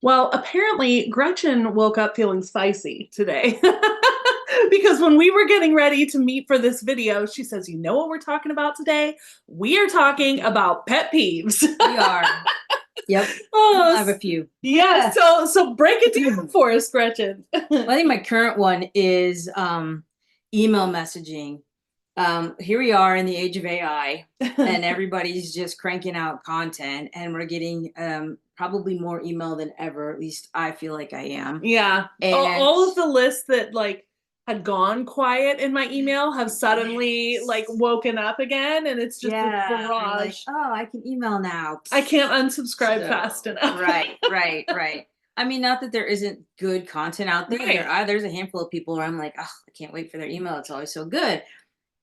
Well, apparently Gretchen woke up feeling spicy today. Because when we were getting ready to meet for this video, she says, "You know what we're talking about today? We are talking about pet peeves." We are. Yep. Oh, I have a few. yeah. So break it down Well, for us, Gretchen. I think my current one is email messaging. Here we are in the age of AI, and everybody's just cranking out content, and we're getting probably more email than ever. At least I feel like I am. Yeah. And All of the lists that like had gone quiet in my email have suddenly like yes, woken up again, and it's just this yeah, they're like, barrage. oh, I can email now. I can't unsubscribe fast So enough. right. I mean, not that there isn't good content out there. Right. There's a handful of people where I'm like, oh, I can't wait for their email. It's always so good.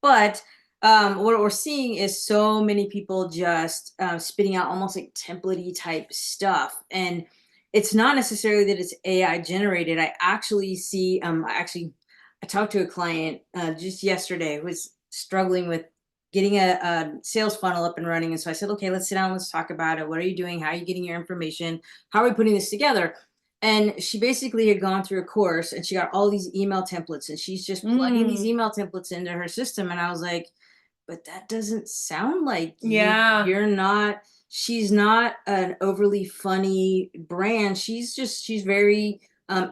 But what we're seeing is so many people just spitting out almost like template type stuff. And it's not necessarily that it's AI generated. I actually see, I talked to a client just yesterday who was struggling with getting a sales funnel up and running. And so I said, okay, let's sit down, let's talk about it. What are you doing? How are you getting your information? How are we putting this together? And she basically had gone through a course and she got all these email templates and she's just plugging these Mm, email templates into her system. And I was like, but that doesn't sound like you. yeah. You're not, she's not an overly funny brand. She's very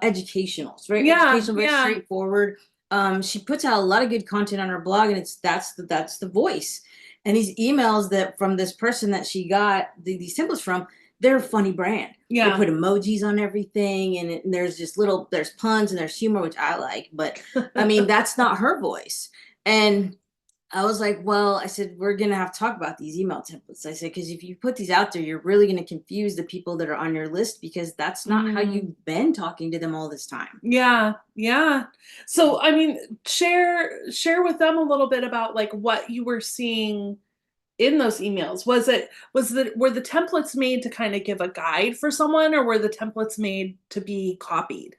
educational. It's very Yeah. educational, very Yeah. straightforward. She puts out a lot of good content on her blog, and that's the voice. And these emails that from this person that she got these templates from, they're a funny brand. They Yeah. put emojis on everything, and there's just there's puns and there's humor, which I like. But I mean, that's not her voice. And I was like, well, I said, we're going to have to talk about these email templates. I said, because if you put these out there, you're really going to confuse the people that are on your list because that's not how Mm, you've been talking to them all this time. yeah. Yeah. So I mean, share with them a little bit about like what you were seeing in those emails. Were the templates made to kind of give a guide for someone, or were the templates made to be copied?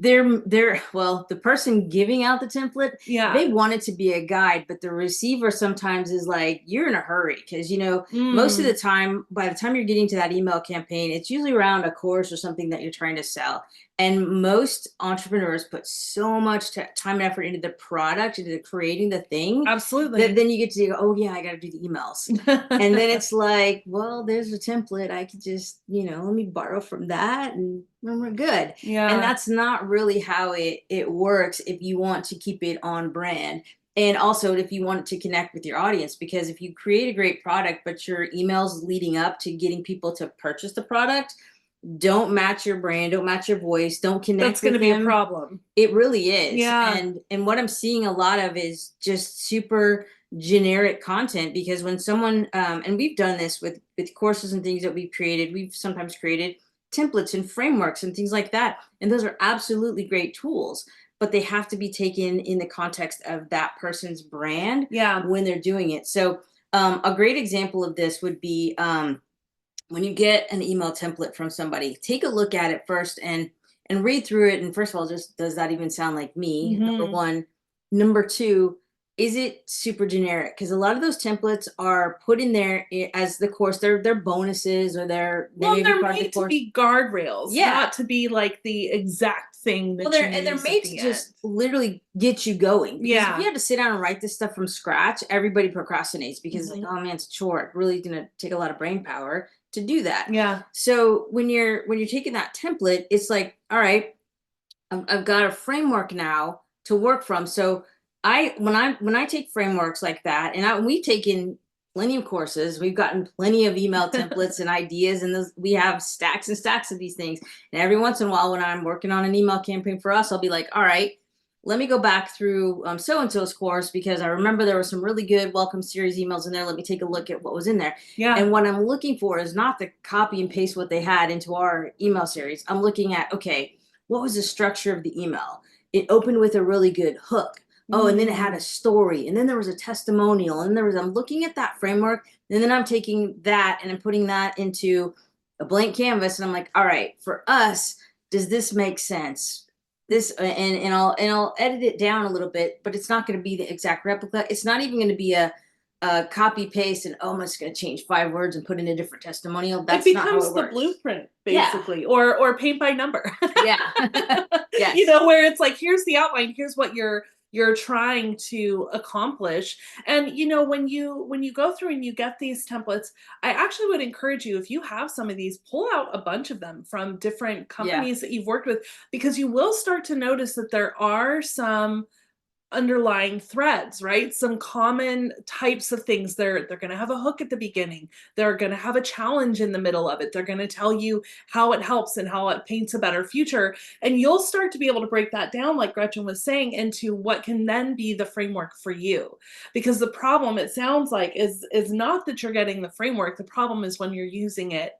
Well, the person giving out the template, Yeah. they want it to be a guide, but the receiver sometimes is like, you're in a hurry because most of the Mm, time, by the time you're getting to that email campaign, it's usually around a course or something that you're trying to sell. And most entrepreneurs put so much time and effort into the product, into creating the thing, that absolutely. then you get to go, oh yeah, I got to do the emails. And then it's like, well, there's a template. I could just, let me borrow from that and then we're good. And Yeah. that's not really how it works if you want to keep it on brand. And also if you want to connect with your audience, because if you create a great product, but your emails leading up to getting people to purchase the product don't match your brand, don't match your voice, don't That's connect going to with be a them, problem. it really is. Yeah. And what I'm seeing a lot of is just super generic content because when someone and we've done this with courses and things that we've created, we've sometimes created templates and frameworks and things like that. And those are absolutely great tools, but they have to be taken in the context of that person's brand Yeah. when they're doing it. So a great example of this would be when you get an email template from somebody, take a look at it first and read through it. And first of all, just does that even sound like me? Number Hmm. one. Number two, is it super generic? Because a lot of those templates are put in there as the course. They're bonuses or they Well, may be they're part of the made to course. be guardrails, Yeah. not to be like the exact thing Well, that you they're use at made to the just end. literally get you going. Because if you Yeah. had to sit down and write this stuff from scratch, everybody procrastinates because it's like, Hmm. oh man, it's a chore. It's really gonna take a lot of brain power to do that. Yeah. So when you're taking that template, it's like, all right, I've got a framework now to work from. So when I take frameworks like that, and we've taken plenty of courses, we've gotten plenty of email templates and ideas, and we have stacks and stacks of these things. And every once in a while, when I'm working on an email campaign for us, I'll be like, all right, let me go back through so and so's course because I remember there were some really good welcome series emails in there. Let me take a look at what was in there. Yeah. And what I'm looking for is not to copy and paste what they had into our email series. I'm looking at, okay, what was the structure of the email? It opened with a really good hook. Oh, and then it had Mm. a story, and then there was a testimonial, and I'm looking at that framework, and then I'm taking that and I'm putting that into a blank canvas, and I'm like, all right, for us, does this make sense? This and I'll edit it down a little bit, but it's not going to be the exact replica. It's not even going to be copy paste and, oh, I'm just going to change 5 words and put in a different testimonial. It That's not how becomes it the works. blueprint Yeah. basically, or paint by number. Yeah. You Yes. know, where it's like, here's the outline, here's what you're trying to accomplish. And you know, when you go through and you get these templates, I actually would encourage you, if you have some of these, pull out a bunch of them from different Yeah. companies that you've worked with, because you will start to notice that there are some underlying threads, right? Some common types of things. They're going to have a hook at the beginning. They're going to have a challenge in the middle of it. They're going to tell you how it helps and how it paints a better future. And you'll start to be able to break that down, like Gretchen was saying, into what can then be the framework for you. Because the problem, it sounds like, is not that you're getting the framework. The problem is when you're using it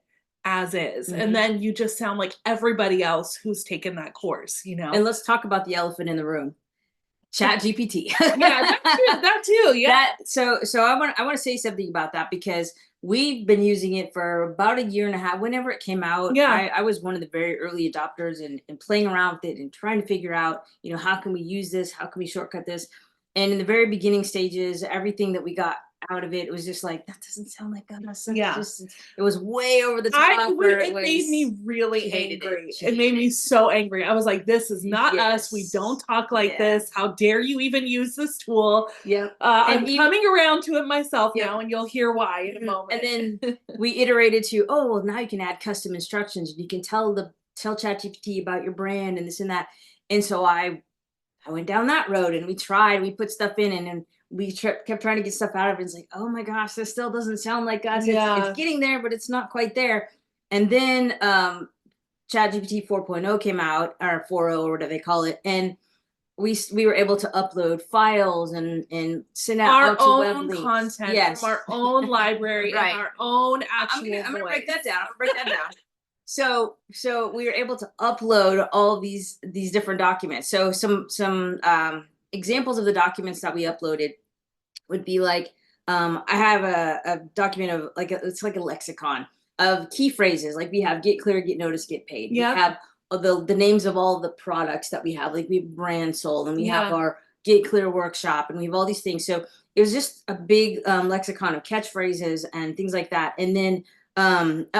as is. And Hmm. then you just sound like everybody else who's taken that course, you And know? let's talk about the elephant in the room. Chat GPT. Yeah, that too. Yeah. So I want to say something about that, because we've been using it for about a year and a half. Whenever it came out, Yeah. I was one of the very early adopters, and playing around with it and trying to figure out, how can we use this? How can we shortcut this? And in the very beginning stages, everything that we got out of it, it was just like, that doesn't sound like us. That's Yeah. just, it was way over the I top, we or it it made was, me really she hated it. angry. She It made hated me it. so angry. I was like, "This is not us. We don't Yes. talk like Yeah. this. How dare you even use this tool?" Yep. And I'm even, coming around to it myself yep. now, and you'll hear why in a Mhm. And moment. then we iterated to, oh, well, now you can add custom instructions. You can tell ChatGPT about your brand and this and that. And so I went down that road, and we put stuff in, and then we kept trying to get stuff out of it. It's like, oh my gosh, this still doesn't sound like us. It's Yeah. getting there, but it's not quite there. And then ChatGPT 4.0 came out, or 4.0, or whatever they call it, and we were able to upload files and send Our out to web own links. content from Yes. our own library and Right. our own I'm actual gonna break that voice. down. I'll break that down. So we were able to upload all these different documents. So some examples of the documents that we uploaded would be like, I have a document of like it's like a lexicon of key phrases. Like, we have get clear, get notice, get paid. We Yep. have the names of all the products that we have. Like, we have brand sold, and we have Yeah. our get clear workshop, and we have all these things. So it was just a big lexicon of catchphrases and things like that. And then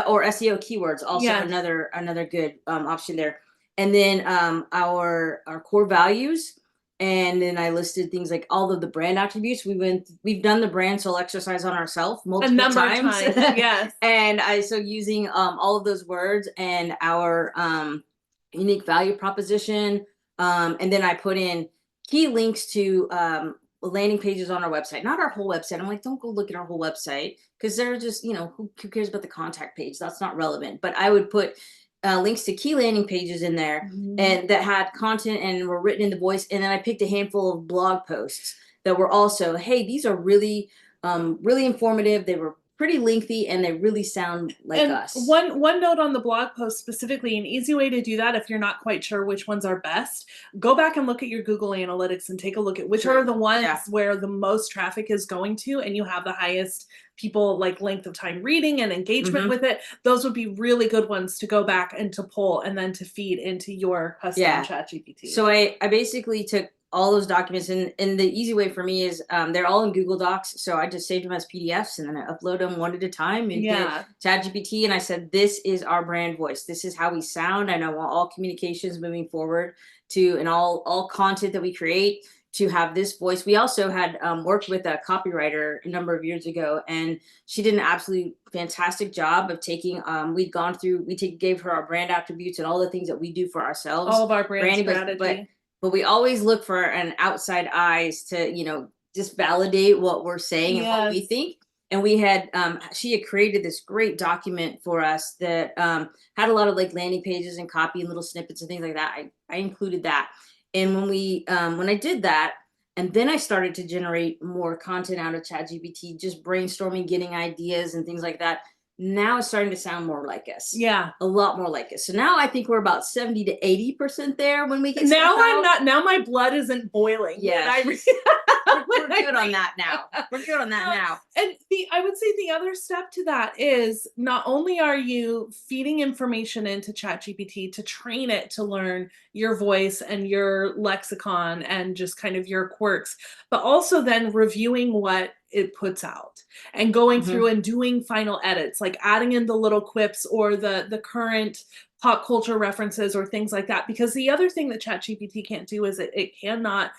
or SEO keywords, also Yes. another good option there. And then our core values, and then I listed things like all of the brand attributes. We've done the brand soul exercise on ourselves A multiple number of times. times. Yes. And so using all of those words and our unique value proposition, and then I put in key links to landing pages on our website, not our whole website. I'm like, don't go look at our whole website, because they're just, who cares about the contact page? That's not relevant. But I would put links to key landing pages in there, Mhm. and that had content and were written in the voice. And then I picked a handful of blog posts that were also, hey, these are really informative. They were pretty lengthy, and they really sound like And us. one note on the blog post specifically, an easy way to do that if you're not quite sure which ones are best, go back and look at your Google Analytics and take a look at which True. are the ones Yeah. where the most traffic is going to, and you have the highest people like length of time reading and engagement Mhm. with it. Those would be really good ones to go back and to pull and then to feed into your custom Yeah. ChatGPT. So I basically took all those documents, and the easy way for me is they're all in Google Docs. So I just saved them as PDFs, and then I upload them one at a time into Yeah. ChatGPT, and I said, this is our brand voice. This is how we sound, and I want all communications moving forward to, and all content that we create, to have this voice. We also had worked with a copywriter a number of years ago, and she did an absolute fantastic job of taking. We'd gone through. Gave her our brand attributes and all the things that we do for ourselves. All of our brand Branding, strategy. but we always look for an outside eyes to, just validate what we're saying and what we Yes. think. And we had she had created this great document for us that had a lot of like landing pages and copy and little snippets and things like that. I included that. And when I did that, and then I started to generate more content out of ChatGPT, just brainstorming, getting ideas and things like that. Now it's starting to sound more like us. Yeah. A lot more like us. So now I think we're about 70 to 80% there when we get Now stuff I'm out. not, now my blood isn't boiling. Yeah. When I we're good on that now. We're good on that now. And I would say the other step to that is not only are you feeding information into ChatGPT to train it to learn your voice and your lexicon and just kind of your quirks, but also then reviewing what it puts out and going Mhm. through and doing final edits, like adding in the little quips or the current pop culture references or things like that. Because the other thing that ChatGPT can't do is it cannot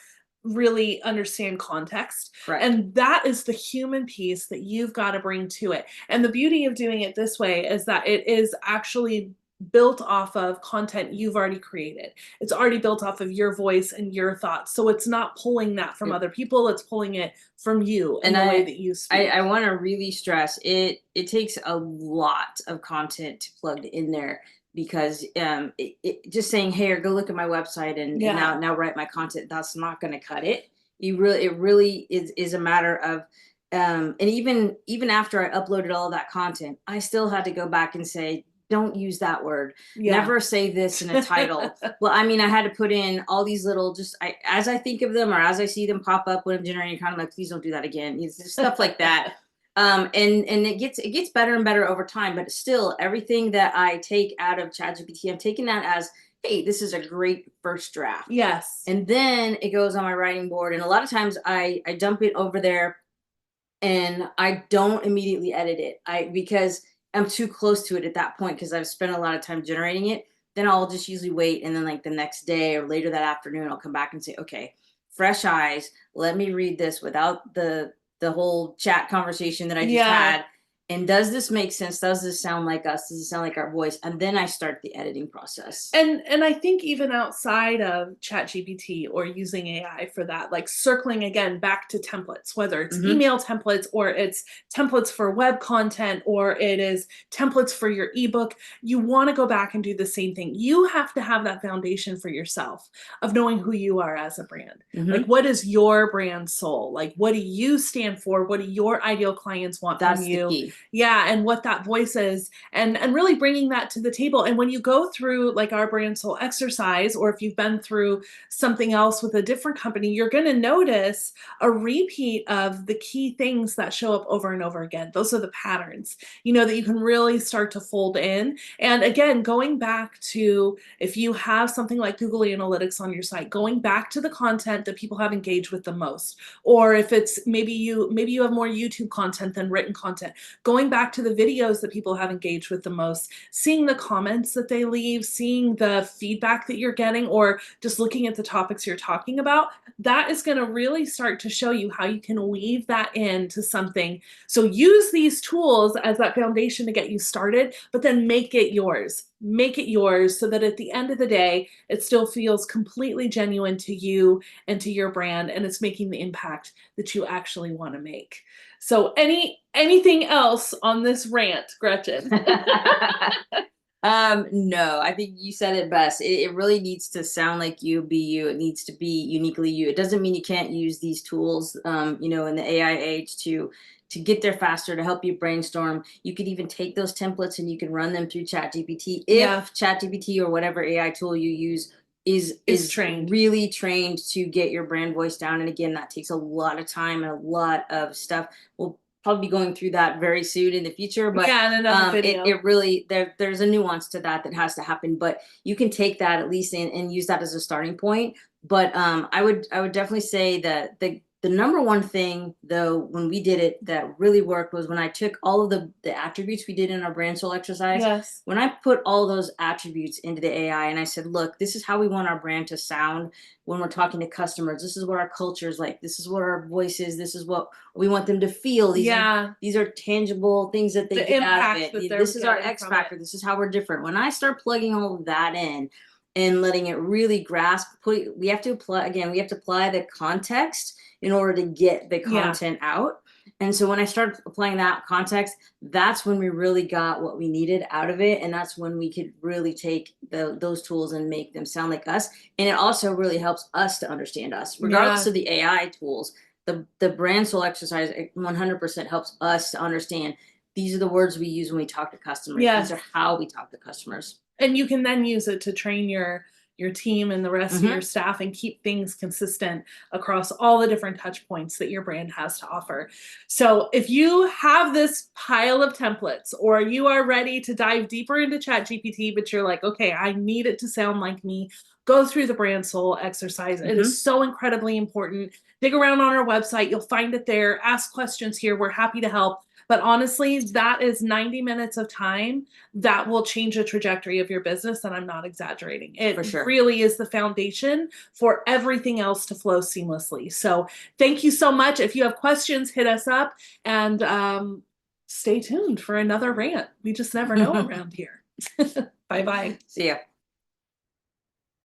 really understand context. Correct. And that is the human piece that you've got to bring to it. And the beauty of doing it this way is that it is actually built off of content you've already created. It's already built off of your voice and your thoughts. So it's not pulling that from Yep. other people, it's pulling it from you and And the way that you speak. I want to really stress it takes a lot of content to plug in there because just saying, hey, or go look at my website and Yeah. now write my content, that's not going to cut it. It really is a matter of and even after I uploaded all of that content, I still had to go back and say, don't use that word. Yeah. Never say this in a title. Well, I mean, I had to put in all these little, just as I think of them or as I see them pop up when I'm generating content, I'm like, please don't do that again. It's just stuff like that. And it gets better and better over time. But still, everything that I take out of ChatGPT, I'm taking that as, hey, this is a great first draft. Yes. And then it goes on my writing board. And a lot of times I dump it over there and I don't immediately edit it. Because I'm too close to it at that point because I've spent a lot of time generating it. Then I'll just usually wait, and then like the next day or later that afternoon, I'll come back and say, okay, fresh eyes. Let me read this without the whole chat conversation that I just Yeah. had. And does this make sense? Does this sound like us? Does it sound like our voice? And then I start the editing process. And I think even outside of ChatGPT or using AI for that, like circling again back to templates, whether it's Hmm. email templates or it's templates for web content or it is templates for your ebook, you want to go back and do the same thing. You have to have that foundation for yourself of knowing who you are as a brand. Like, Hmm. what is your brand soul? Like, what do you stand for? What do your ideal clients want from That's the you? key. Yeah, and what that voice is, and really bringing that to the table. And when you go through like our brand soul exercise, or if you've been through something else with a different company, you're going to notice a repeat of the key things that show up over and over again. Those are the patterns, that you can really start to fold in. And again, going back to, if you have something like Google Analytics on your site, going back to the content that people have engaged with the most, or if it's maybe you have more YouTube content than written content, going back to the videos that people have engaged with the most, seeing the comments that they leave, seeing the feedback that you're getting, or just looking at the topics you're talking about, that is going to really start to show you how you can weave that into something. So use these tools as that foundation to get you started, but then make it yours. Make it yours so that at the end of the day, it still feels completely genuine to you and to your brand, and it's making the impact that you actually want to make. So anything else on this rant, Gretchen? No, I think you said it best. It really needs to sound like you, be you. It needs to be uniquely you. It doesn't mean you can't use these tools, in the AI age to get there faster, to help you brainstorm. You could even take those templates and you can run them through ChatGPT. Yeah. If ChatGPT or whatever AI tool you use Is trained. really trained to get your brand voice down. And again, that takes a lot of time and a lot of stuff. We'll probably be going through that very soon in the future, but Yeah, in another video. it really there's a nuance to that has to happen. But you can take that at least and use that as a starting point. But I would definitely say that the number one thing though when we did it that really worked was when I took all of the attributes we did in our brand soul exercise. Yes. When I put all those attributes into the AI and I said, look, this is how we want our brand to sound when we're talking to customers. This is what our culture is like. This is what our voice is. This is what we want them to feel. These are tangible things that they The get out of impact that it. they're This is our getting X from factor. it. This is how we're different. When I start plugging all of that in and letting it really grasp, we have to apply the context in order to get the Yeah. content out. And so when I started applying that context, that's when we really got what we needed out of it. And that's when we could really take those tools and make them sound like us. And it also really helps us to understand us, regardless Yeah. of the AI tools. The brand soul exercise 100% helps us to understand these are the words we use when we talk to customers. Yes. These are how we talk to customers. And you can then use it to train your your team and the rest of Mhm. your staff and keep things consistent across all the different touch points that your brand has to offer. So if you have this pile of templates or you are ready to dive deeper into ChatGPT, but you're like, okay, I need it to sound like me, go through the brand soul exercise. It Mhm. is so incredibly important. Dig around on our website, you'll find it there. Ask questions here. We're happy to help. But honestly, that is 90 minutes of time that will change the trajectory of your business. And I'm not exaggerating. It For sure. really is the foundation for everything else to flow seamlessly. So thank you so much. If you have questions, hit us up and stay tuned for another rant. We just never know around here. Bye bye. See ya.